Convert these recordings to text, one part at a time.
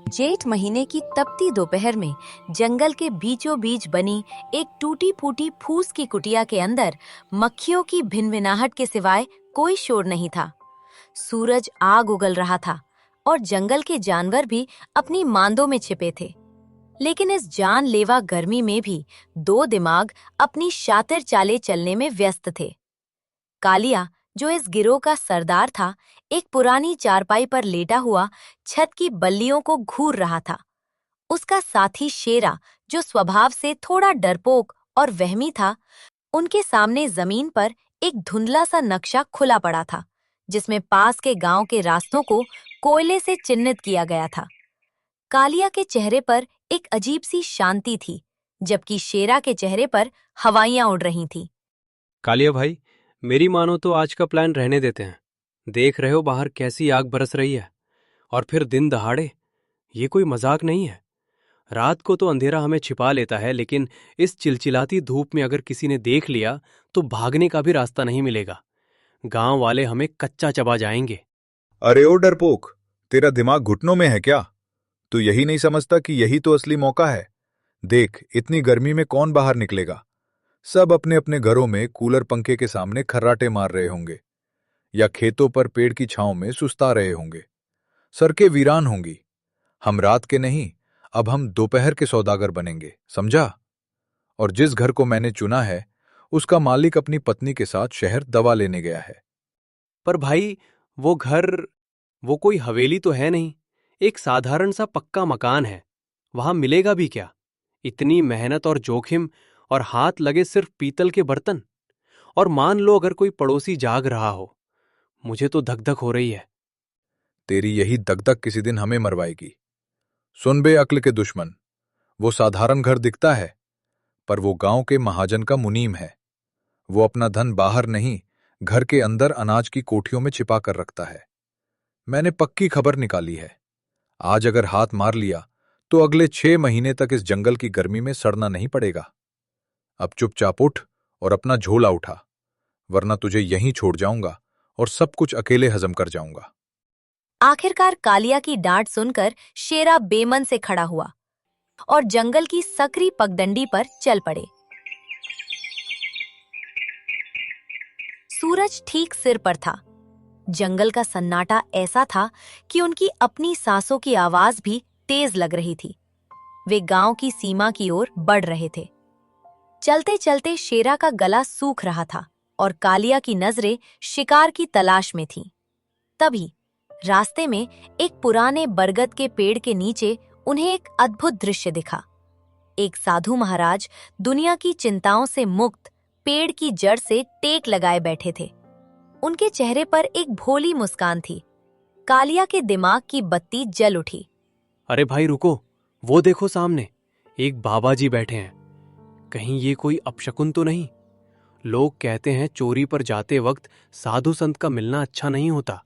जेठ महीने की तपती दोपहर में जंगल के बीचों बीच बनी एक टूटी फूटी फूस की कुटिया के अंदर मक्खियों की भिनभिनाहट के सिवाय कोई शोर नहीं था। सूरज आग उगल रहा था और जंगल के जानवर भी अपनी मांदों में छिपे थे। लेकिन इस जानलेवा गर्मी में भी दो दिमाग अपनी शातिर चालें चलने में व्यस्त थे। कालिया, जो इस गिरोह का सरदार था, एक पुरानी चारपाई पर लेटा हुआ छत की बल्लियों को घूर रहा था। उसका साथी शेरा, जो स्वभाव से थोड़ा डरपोक और वहमी था, उनके सामने जमीन पर एक धुंधला सा नक्शा खुला पड़ा था, जिसमें पास के गांव के रास्तों को कोयले से चिन्हित किया गया था। कालिया के चेहरे पर एक अजीब सी शांति थी, जबकि शेरा के चेहरे पर हवाइयां उड़ रही थीं। कालिया भाई, मेरी मानो तो आज का प्लान रहने देते हैं। देख रहे हो बाहर कैसी आग बरस रही है, और फिर दिन दहाड़े। ये कोई मजाक नहीं है। रात को तो अंधेरा हमें छिपा लेता है, लेकिन इस चिलचिलाती धूप में अगर किसी ने देख लिया तो भागने का भी रास्ता नहीं मिलेगा। गांव वाले हमें कच्चा चबा जाएंगे। अरे ओ डरपोक, तेरा दिमाग घुटनों में है क्या? तू यही नहीं समझता कि यही तो असली मौका है? देख, इतनी गर्मी में कौन बाहर निकलेगा? सब अपने अपने घरों में कूलर पंखे के सामने खर्राटे मार रहे होंगे, या खेतों पर पेड़ की छांव में सुस्ता रहे होंगे। सड़कें वीरान होंगी। हम रात के नहीं, अब हम दोपहर के सौदागर बनेंगे, समझा? और जिस घर को मैंने चुना है, उसका मालिक अपनी पत्नी के साथ शहर दवा लेने गया है। पर भाई, वो घर, वो कोई हवेली तो है नहीं। एक साधारण सा पक्का मकान है। वहां मिलेगा भी क्या? इतनी मेहनत और जोखिम, और हाथ लगे सिर्फ पीतल के बर्तन। और मान लो अगर कोई पड़ोसी जाग रहा हो, मुझे तो धक धक हो रही है। तेरी यही दगदग किसी दिन हमें मरवाएगी। सुन बे अक्ल के दुश्मन, वो साधारण घर दिखता है, पर वो गांव के महाजन का मुनीम है। वो अपना धन बाहर नहीं, घर के अंदर अनाज की कोठियों में छिपा कर रखता है। मैंने पक्की खबर निकाली है। आज अगर हाथ मार लिया तो अगले 6 महीने तक इस जंगल की गर्मी में सड़ना नहीं पड़ेगा। अब चुपचाप उठ और अपना झोला उठा, वरना तुझे यहीं छोड़ जाऊंगा और सब कुछ अकेले हजम कर जाऊंगा। आखिरकार कालिया की डांट सुनकर शेरा बेमन से खड़ा हुआ और जंगल की सकरी पगडंडी पर चल पड़े। सूरज ठीक सिर पर था। जंगल का सन्नाटा ऐसा था कि उनकी अपनी सांसों की आवाज भी तेज लग रही थी। वे गांव की सीमा की ओर बढ़ रहे थे। चलते चलते शेरा का गला सूख रहा था और कालिया की नजरें शिकार की तलाश में थीं। तभी रास्ते में एक पुराने बरगद के पेड़ के नीचे उन्हें एक अद्भुत दृश्य दिखा। एक साधु महाराज दुनिया की चिंताओं से मुक्त पेड़ की जड़ से टेक लगाए बैठे थे। उनके चेहरे पर एक भोली मुस्कान थी। कालिया के दिमाग की बत्ती जल उठी। अरे भाई रुको, वो देखो सामने, एक बाबा जी बैठे हैं। कहीं ये कोई अपशकुन तो नहीं? लोग कहते हैं चोरी पर जाते वक्त साधु संत का मिलना अच्छा नहीं होता।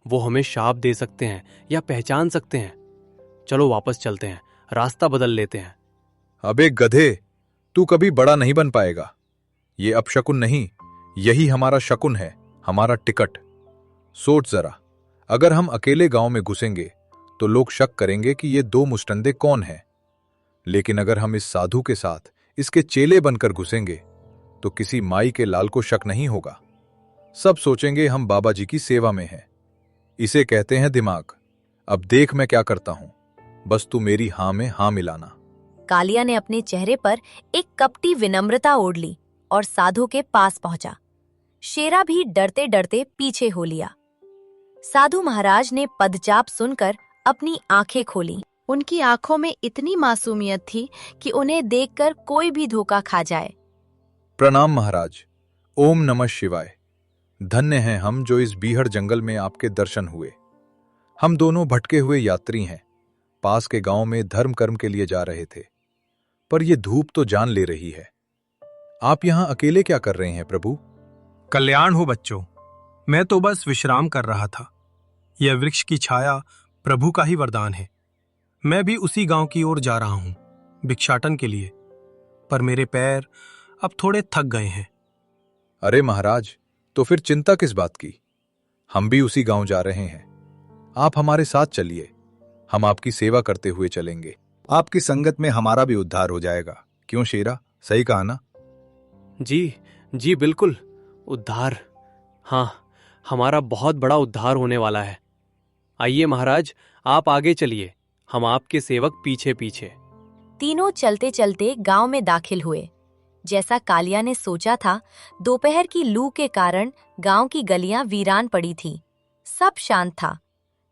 वो हमें शाप दे सकते हैं या पहचान सकते हैं। चलो वापस चलते हैं, रास्ता बदल लेते हैं। अबे गधे, तू कभी बड़ा नहीं बन पाएगा। ये अपशकुन नहीं, यही हमारा शकुन है, हमारा टिकट। सोच जरा, अगर हम अकेले गांव में घुसेंगे तो लोग शक करेंगे कि ये दो मुस्टंदे कौन हैं। लेकिन अगर हम इस साधु के साथ इसके चेले बनकर घुसेंगे तो किसी माई के लाल को शक नहीं होगा। सब सोचेंगे हम बाबा जी की सेवा में हैं। इसे कहते हैं दिमाग। अब देख मैं क्या करता हूं, बस तू मेरी हां में हां मिलाना। कालिया ने अपने चेहरे पर एक कपटी विनम्रता ओढ़ ली और साधु के पास पहुंचा। शेरा भी डरते डरते पीछे हो लिया। साधु महाराज ने पदचाप सुनकर अपनी आंखें खोली। उनकी आंखों में इतनी मासूमियत थी कि उन्हें देखकर कोई भी धोखा खा जाए। प्रणाम महाराज। ओम नमः शिवाय। धन्य हैं हम जो इस बीहड़ जंगल में आपके दर्शन हुए। हम दोनों भटके हुए यात्री हैं, पास के गांव में धर्म कर्म के लिए जा रहे थे, पर यह धूप तो जान ले रही है। आप यहां अकेले क्या कर रहे हैं प्रभु? कल्याण हो बच्चों, मैं तो बस विश्राम कर रहा था। यह वृक्ष की छाया प्रभु का ही वरदान है। मैं भी उसी गांव की ओर जा रहा हूं, भिक्षाटन के लिए, पर मेरे पैर अब थोड़े थक गए हैं। अरे महाराज, तो फिर चिंता किस बात की? हम भी उसी गांव जा रहे हैं। आप हमारे साथ चलिए, हम आपकी सेवा करते हुए चलेंगे। आपकी संगत में हमारा भी उद्धार हो जाएगा। क्यों शेरा, सही कहा ना? जी जी बिल्कुल, उद्धार। हाँ, हमारा बहुत बड़ा उद्धार होने वाला है। आइए महाराज, आप आगे चलिए, हम आपके सेवक पीछे पीछे। तीनों चलते चलते गांव में दाखिल हुए। जैसा कालिया ने सोचा था, दोपहर की लू के कारण गांव की गलियां वीरान पड़ी थीं। सब शांत था।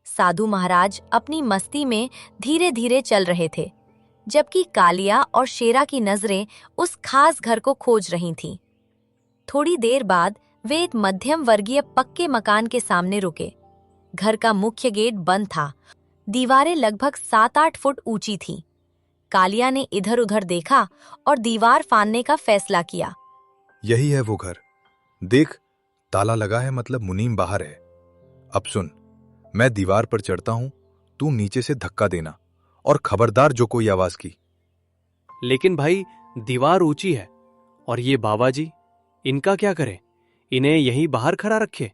साधु महाराज अपनी मस्ती में धीरे धीरे चल रहे थे, जबकि कालिया और शेरा की नजरें उस खास घर को खोज रही थीं। थोड़ी देर बाद वे एक मध्यम वर्गीय पक्के मकान के सामने रुके। घर का मुख्य गेट बंद था। दीवारें लगभग 7-8 फुट ऊंची थीं। कालिया ने इधर उधर देखा और दीवार फाड़ने का फैसला किया। यही है वो घर। देख, ताला लगा है, मतलब मुनीम बाहर है। अब सुन, मैं दीवार पर चढ़ता हूं, तू नीचे से धक्का देना, और खबरदार जो कोई आवाज की। लेकिन भाई, दीवार ऊंची है, और ये बाबा जी, इनका क्या करें? इन्हें यहीं बाहर खड़ा रखे।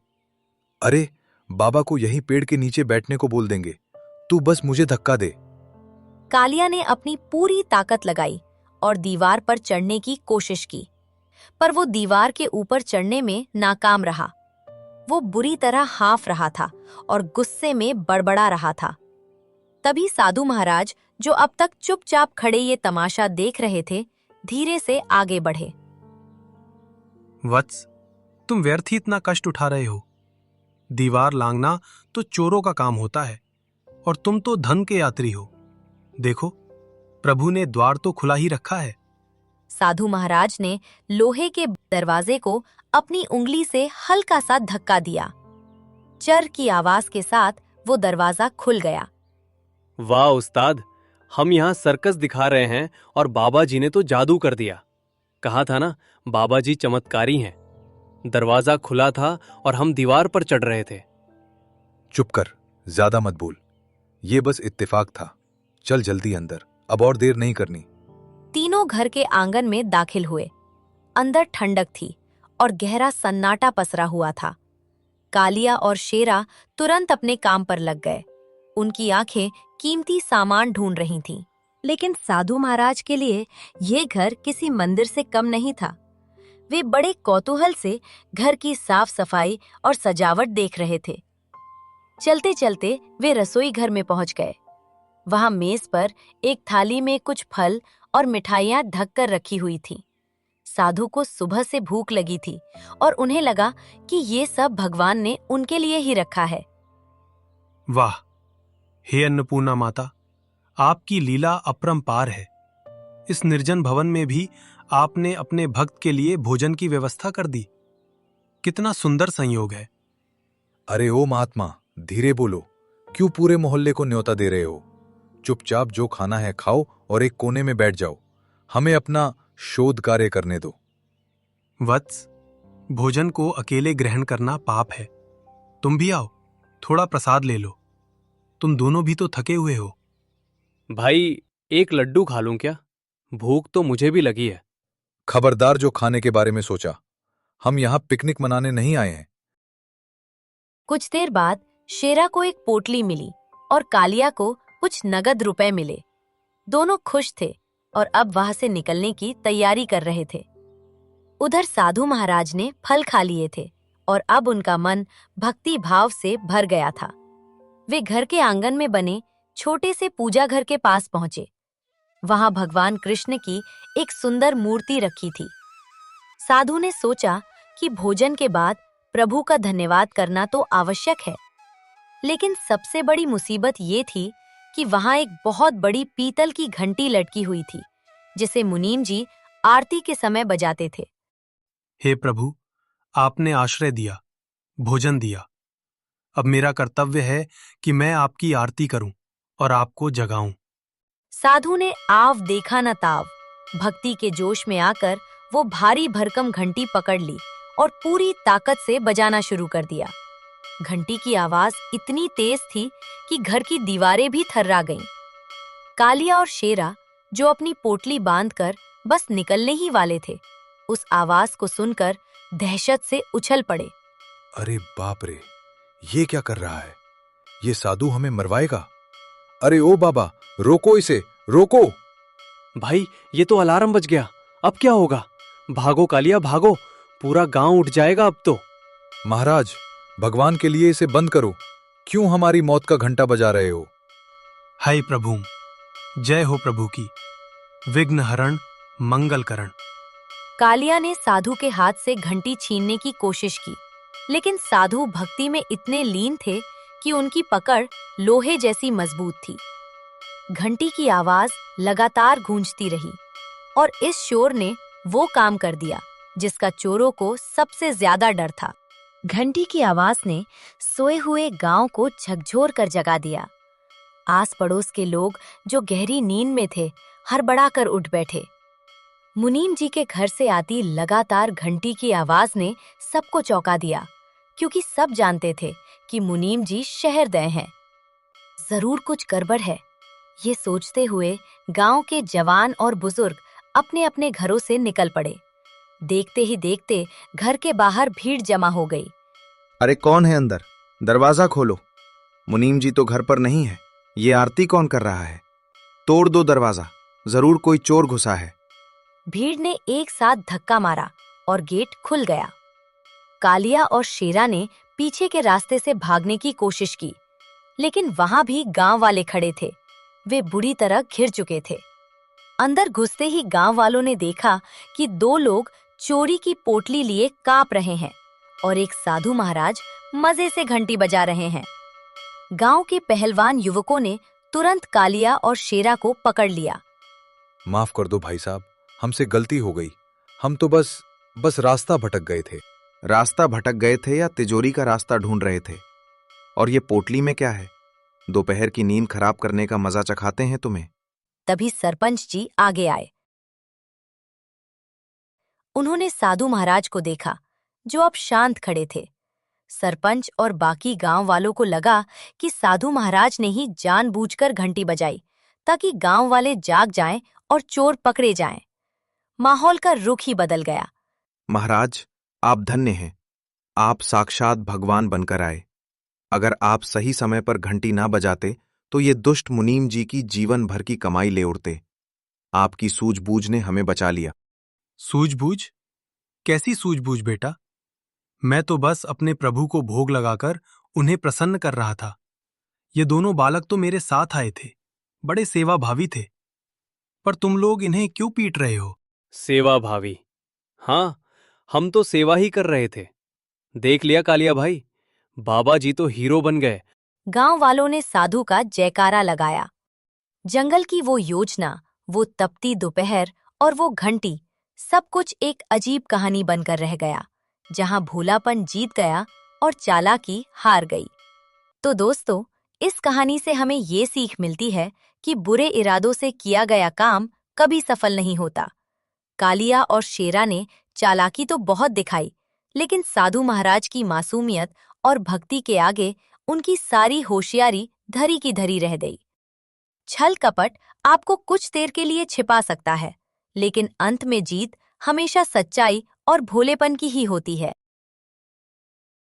अरे, बाबा को यहीं पेड़ के नीचे बैठने को बोल देंगे, तू बस मुझे धक्का दे। कालिया ने अपनी पूरी ताकत लगाई और दीवार पर चढ़ने की कोशिश की, पर वो दीवार के ऊपर चढ़ने में नाकाम रहा। वो बुरी तरह हाफ रहा था और गुस्से में बड़बड़ा रहा था। तभी साधु महाराज, जो अब तक चुपचाप खड़े ये तमाशा देख रहे थे, धीरे से आगे बढ़े। वत्स, तुम व्यर्थ ही इतना कष्ट उठा रहे हो। दीवार लांघना तो चोरों का काम होता है, और तुम तो धन के यात्री हो। देखो, प्रभु ने द्वार तो खुला ही रखा है। साधु महाराज ने लोहे के दरवाजे को अपनी उंगली से हल्का सा धक्का दिया। चर की आवाज के साथ वो दरवाजा खुल गया। वाह उस्ताद, हम यहाँ सर्कस दिखा रहे हैं और बाबा जी ने तो जादू कर दिया। कहा था ना, बाबा जी चमत्कारी हैं। दरवाजा खुला था और हम दीवार पर चढ़ रहे थे। चुप कर, ज्यादा मत बोल। ये बस इत्तेफाक था। चल जल्दी अंदर, अब और देर नहीं करनी। तीनों घर के आंगन में दाखिल हुए। अंदर ठंडक थी और गहरा सन्नाटा पसरा हुआ था। कालिया और शेरा तुरंत अपने काम पर लग गए। उनकी आंखें कीमती सामान ढूंढ रही थीं। लेकिन साधु महाराज के लिए ये घर किसी मंदिर से कम नहीं था। वे बड़े कौतूहल से घर की साफ सफाई और सजावट देख रहे थे। चलते चलते वे रसोई घर में पहुंच गए। वहां मेज पर एक थाली में कुछ फल और मिठाइयां ढककर रखी हुई थीं। साधु को सुबह से भूख लगी थी और उन्हें लगा कि ये सब भगवान ने उनके लिए ही रखा है। वाह, हे अन्नपूर्णा माता, आपकी लीला अपरंपार है। इस निर्जन भवन में भी आपने अपने भक्त के लिए भोजन की व्यवस्था कर दी। कितना सुंदर संयोग है। अरे ओ महात्मा, धीरे बोलो। क्यों पूरे मोहल्ले को न्योता दे रहे हो? चुपचाप जो खाना है खाओ और एक कोने में बैठ जाओ। हमें अपना शोध कार्य करने दो। वत्स, भोजन को अकेले ग्रहण करना पाप है। तुम भी आओ, थोड़ा प्रसाद ले लो। तुम दोनों भी तो थके हुए हो। भाई, एक लड्डू खा लूं क्या? भूख तो मुझे भी लगी है। खबरदार जो खाने के बारे में सोचा। हम यहां पिकनिक मनाने नहीं आए हैं। कुछ देर बाद शेरा को एक पोटली मिली और कालिया को कुछ नगद रुपए मिले। दोनों खुश थे और अब वहां से निकलने की तैयारी कर रहे थे। उधर साधु महाराज ने फल खा लिए थे और अब उनका मन भक्ति भाव से भर गया था। वे घर के आंगन में बने छोटे से पूजा घर के पास पहुंचे। वहां भगवान कृष्ण की एक सुंदर मूर्ति रखी थी। साधु ने सोचा कि भोजन के बाद प्रभु का धन्यवाद करना तो आवश्यक है, लेकिन सबसे बड़ी मुसीबत ये थी कि वहां एक बहुत बड़ी पीतल की घंटी लटकी हुई थी, जिसे मुनीम जी आरती के समय बजाते थे। हे प्रभु, आपने आश्रय दिया, भोजन दिया। अब मेरा कर्तव्य है कि मैं आपकी आरती करूं और आपको जगाऊं। साधु ने आव देखा न ताव। भक्ति के जोश में आकर वो भारी भरकम घंटी पकड़ ली और पूरी ताकत से बजाना शुरू कर दिया। घंटी की आवाज इतनी तेज थी कि घर की दीवारें भी थर्रा गईं। कालिया और शेरा, जो अपनी पोटली बांधकर बस निकलने ही वाले थे, उस आवाज को सुनकर दहशत से उछल पड़े। अरे बाप रे, ये क्या कर रहा है? ये साधु हमें मरवाएगा। अरे ओ बाबा, रोको इसे, रोको। भाई ये तो अलार्म बज गया, अब क्या होगा? भागो कालिया भागो, पूरा गांव उठ जाएगा अब तो। महाराज, भगवान के लिए इसे बंद करो। क्यों हमारी मौत का घंटा बजा रहे हो? हाय प्रभु, जय हो प्रभु की, विघ्न हरण मंगल करण। कालिया ने साधु के हाथ से घंटी छीनने की कोशिश की, लेकिन साधु भक्ति में इतने लीन थे कि उनकी पकड़ लोहे जैसी मजबूत थी। घंटी की आवाज लगातार गूंजती रही और इस शोर ने वो काम कर दिया जिसका चोरों को सबसे ज्यादा डर था। घंटी की आवाज ने सोए हुए गांव को झकझोर कर जगा दिया। आस पड़ोस के लोग जो गहरी नींद में थे, हड़बड़ाकर उठ बैठे। मुनीम जी के घर से आती लगातार घंटी की आवाज ने सबको चौंका दिया, क्योंकि सब जानते थे कि मुनीम जी शहर गए हैं। जरूर कुछ गड़बड़ है, ये सोचते हुए गांव के जवान और बुजुर्ग अपने अपने घरों से निकल पड़े। देखते ही देखते घर के बाहर भीड़ जमा हो गई। अरे कौन है अंदर? दरवाजा खोलो। मुनीम जी तो घर पर नहीं है। ये आरती कौन कर रहा है? तोड़ दो दरवाजा, जरूर कोई चोर घुसा है। भीड़ ने एक साथ धक्का मारा और गेट खुल गया। कालिया और शेरा ने पीछे के रास्ते से भागने की कोशिश की, लेकिन वहां भी गांव वाले खड़े थे। वे बुरी तरह घिर चुके थे। अंदर घुसते ही गांव वालों ने देखा कि दो लोग चोरी की पोटली लिए कांप रहे हैं और एक साधु महाराज मजे से घंटी बजा रहे हैं। गांव के पहलवान युवकों ने तुरंत कालिया और शेरा को पकड़ लिया। माफ कर दो भाई साहब, हमसे गलती हो गई। हम तो बस रास्ता भटक गए थे। रास्ता भटक गए थे या तिजोरी का रास्ता ढूंढ रहे थे? और ये पोटली में क्या है? दोपहर की नींद खराब करने का मजा चखाते हैं तुम्हें। तभी सरपंच जी आगे आए। उन्होंने साधु महाराज को देखा, जो अब शांत खड़े थे। सरपंच और बाकी गांव वालों को लगा कि साधु महाराज ने ही जानबूझकर घंटी बजाई, ताकि गांव वाले जाग जाएं और चोर पकड़े जाएं। माहौल का रुख ही बदल गया। महाराज, आप धन्य हैं। आप साक्षात भगवान बनकर आए। अगर आप सही समय पर घंटी ना बजाते तो ये दुष्ट मुनीम जी की जीवन भर की कमाई ले उड़ते। आपकी सूझबूझ ने हमें बचा लिया। सूझबूझ? कैसी सूझबूझ बेटा? मैं तो बस अपने प्रभु को भोग लगाकर उन्हें प्रसन्न कर रहा था। ये दोनों बालक तो मेरे साथ आए थे, बड़े सेवा भावी थे। पर तुम लोग इन्हें क्यों पीट रहे हो? सेवा भावी? हाँ, हम तो सेवा ही कर रहे थे। देख लिया कालिया भाई, बाबा जी तो हीरो बन गए। गांव वालों ने साधु का जयकारा लगाया। जंगल की वो योजना, वो तपती दोपहर और वो घंटी, सब कुछ एक अजीब कहानी बनकर रह गया, जहां भोलापन जीत गया और चालाकी हार गई। तो दोस्तों, इस कहानी से हमें ये सीख मिलती है कि बुरे इरादों से किया गया काम कभी सफल नहीं होता। कालिया और शेरा ने चालाकी तो बहुत दिखाई, लेकिन साधु महाराज की मासूमियत और भक्ति के आगे उनकी सारी होशियारी धरी की धरी रह गई। छल कपट आपको कुछ देर के लिए छिपा सकता है, लेकिन अंत में जीत हमेशा सच्चाई और भोलेपन की ही होती है।